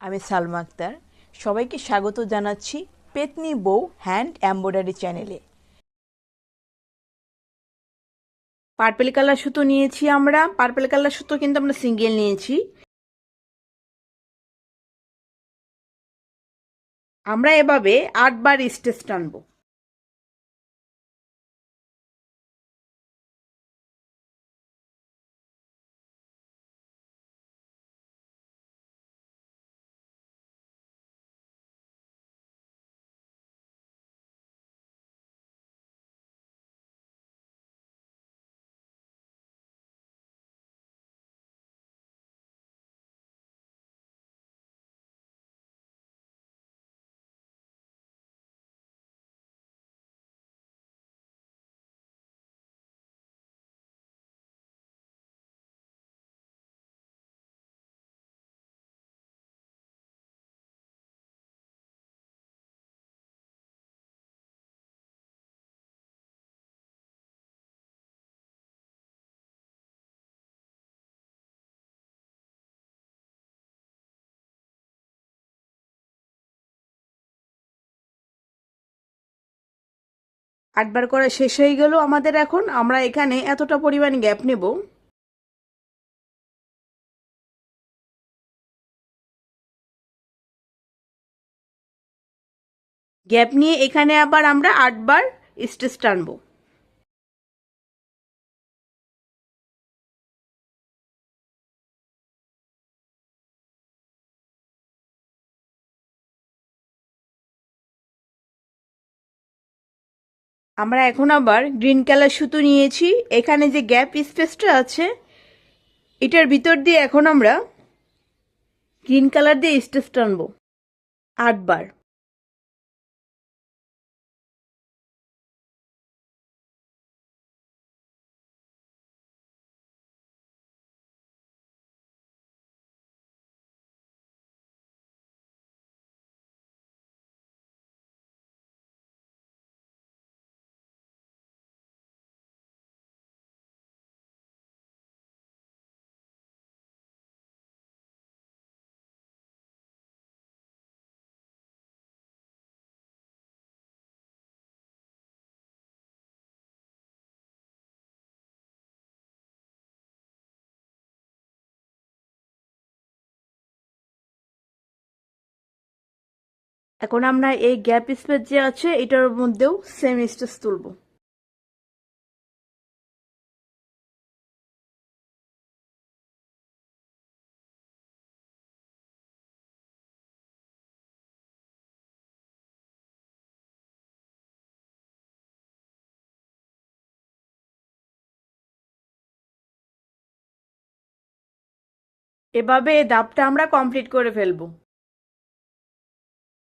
আমি সালমা আক্তার। সবাইকে স্বাগত জানাচ্ছি পেতনি বউ হ্যান্ড এমব্রয়ডারি চ্যানেলে। পার্পেল কালার সুতো নিয়েছি আমরা। পার্পেল কালার সুতো কিন্তু আমরা সিঙ্গেল নিয়েছি। আমরা এভাবে 8 বার স্টিচ টানবো। আটবার করা শেষ হয়ে গেল আমাদের। এখন আমরা এখানে এতটা পরিমাণ গ্যাপ নেব। গ্যাপ নিয়ে এখানে আবার আমরা 8 বার স্টিচ টানবো। আমরা এখন আবার গ্রিন কালার সুতো নিয়েছি। এখানে যে গ্যাপ স্পেসটা আছে এটার ভিতর দিয়ে এখন আমরা গ্রিন কালার দিয়ে স্টিচ টানবো 8 বার। এখন আমরা এই গ্যাপ স্পেস যে আছে এটার মধ্যেও সেম স্টিচ তুলব। এভাবে এই ধাপটা আমরা কমপ্লিট করে ফেলবো।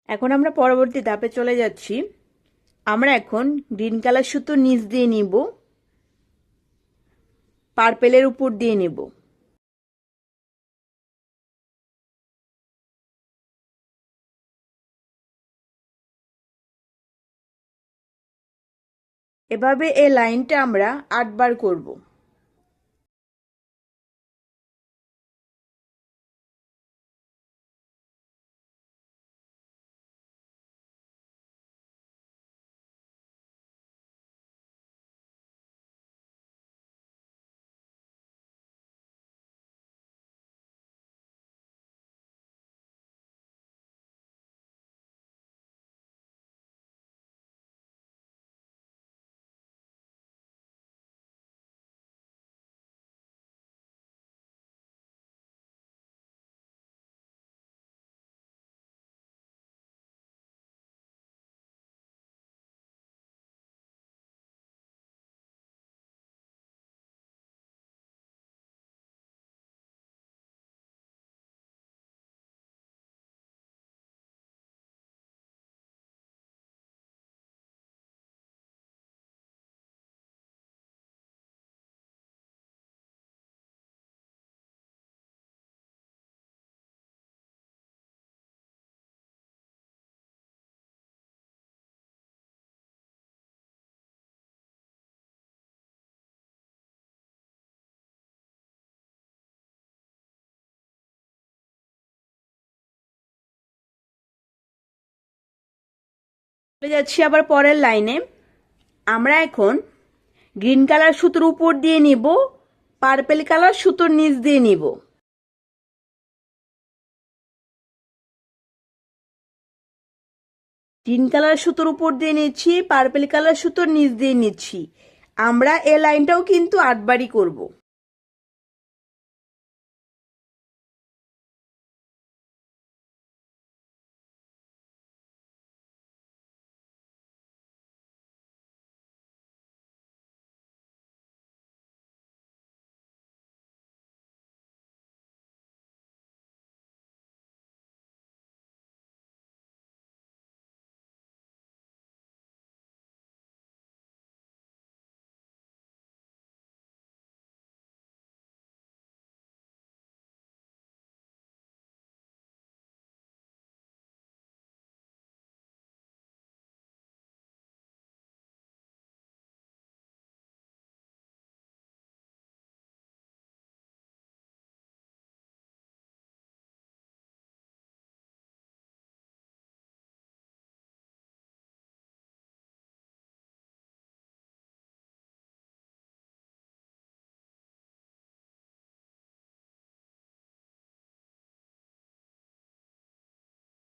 এখন আমরা পরবর্তী ধাপে চলে যাচ্ছি। আমরা এখন গ্রিন কালার সুতো নিচ দিয়ে নিব, পার্পেলের উপর দিয়ে নিব। এভাবে এই লাইনটা আমরা 8 বার করব। চলে যাচ্ছি আবার পরের লাইনে। আমরা এখন গ্রিন কালার সুতোর উপর দিয়ে নিব, পার্পেল কালার সুতোর নিচ দিয়ে নিব। গ্রিন কালার সুতোর উপর দিয়ে নিচ্ছি, পার্পেল কালার সুতোর নিচ দিয়ে নিচ্ছি। আমরা এই লাইনটাও কিন্তু 8 বারই করব।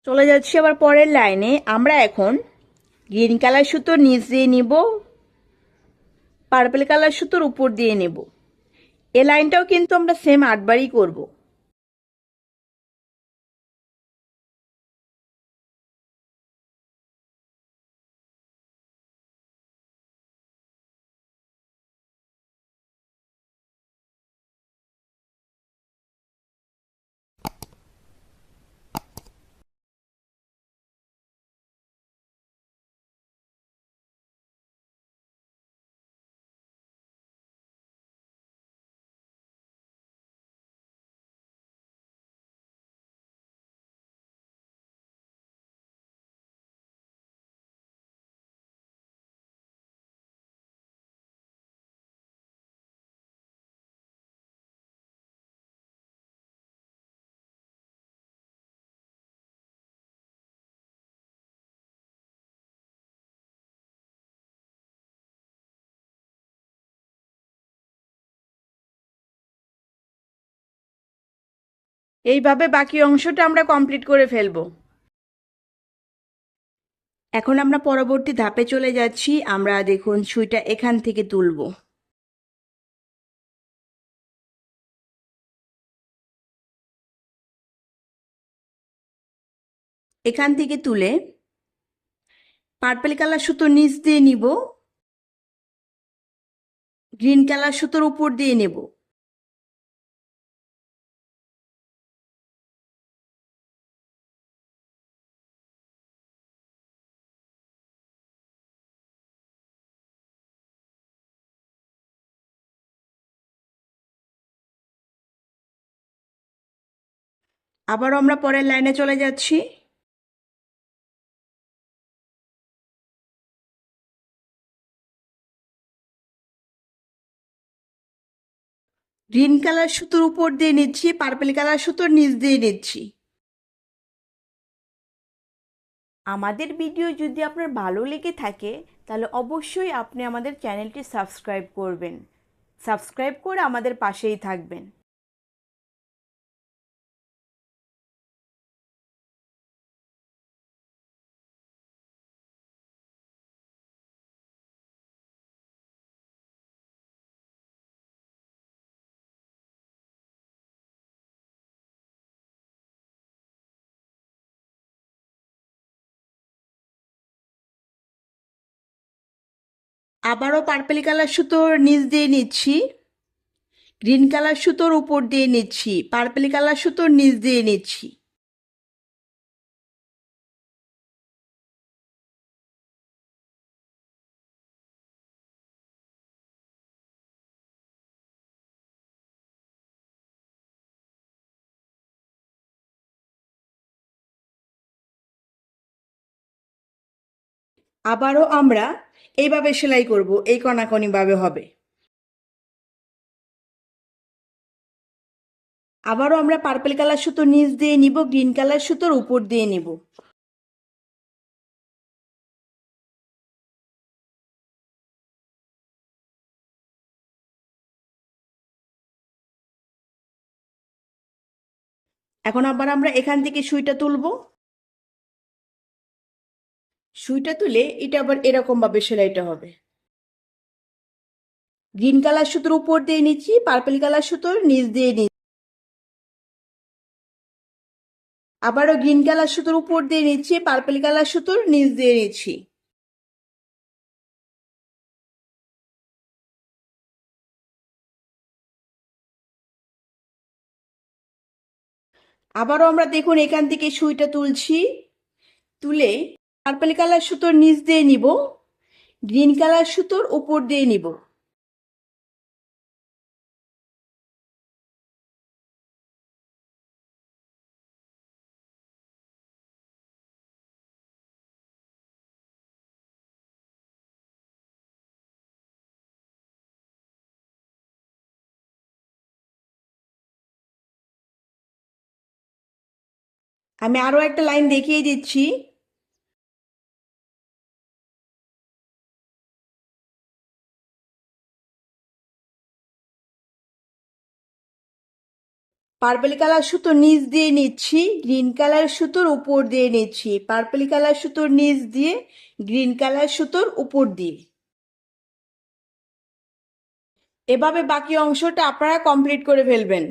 চলে যাচ্ছি আবার পরের লাইনে। আমরা এখন গ্রিন কালার সুতোর নিচ দিয়ে নিব, পার্পল কালার সুতোর উপর দিয়ে নেব। এই লাইনটাও কিন্তু আমরা সেম 8 বারই করব। এইভাবে বাকি অংশটা আমরা কমপ্লিট করে ফেলব। এখন আমরা পরবর্তী ধাপে চলে যাচ্ছি। আমরা দেখুন সুইটা এখান থেকে তুলব। এখান থেকে তুলে পার্পল কালার সুতোর নিচ দিয়ে নিব, গ্রিন কালার সুতোর উপর দিয়ে নেব। আবারও আমরা পরের লাইনে চলে যাচ্ছি। গ্রিন কালার সুতোর উপর দিয়ে নিচ্ছি, পার্পল কালার সুতোর নিচ দিয়ে নিচ্ছি। আমাদের ভিডিও যদি আপনার ভালো লেগে থাকে তাহলে অবশ্যই আপনি আমাদের চ্যানেলটি সাবস্ক্রাইব করবেন। সাবস্ক্রাইব করে আমাদের পাশেই থাকবেন। আবারও পার্পল কালার সুতোর নিচ দিয়ে নিচ্ছি, গ্রিন কালার সুতোর উপর দিয়ে নিচ্ছি, পার্পল কালার সুতোর নিচ দিয়ে নিচ্ছি। আবারও আমরা এইভাবে সেলাই করব, এই কণাকণি ভাবে হবে। আবারও আমরা পার্পল কালার সুতোর নিচ দিয়ে নিব, গ্রিন কালার সুতোর উপর দিয়ে নিব। এখন আবার আমরা এখান থেকে সুইটা তুলবো। সুইটা তুলে এটা আবার এরকম ভাবে সেলাইটা হবে। গ্রিন কালার সুতোর উপর দিয়ে নিচ্ছি, পার্পল কালার সুতোর নিচ দিয়ে নিচ্ছি, আবারও গ্রিন কালার সুতোর উপর দিয়ে নিচ্ছি, পার্পল কালার সুতোর নিচ দিয়ে নিচ্ছি। আবারও আমরা দেখুন এখান থেকে সুইটা তুলছি, তুলে পার্পল কালার সুতোর নিচ দিয়ে নিব, গ্রিন কালার সুতোর উপর দিয়ে নিব। আমি আরো একটা লাইন দেখিয়ে দিচ্ছি। পার্পল কালার সুতো নিচ দিয়ে নিচ্ছি, গ্রিন কালার সুতোর উপর দিয়ে নিচ্ছি, পার্পল কালার সুতোর নিচ দিয়ে, গ্রিন কালার সুতোর উপর দিয়ে। এভাবে বাকি অংশটা আপনারা কমপ্লিট করে ফেলবেন।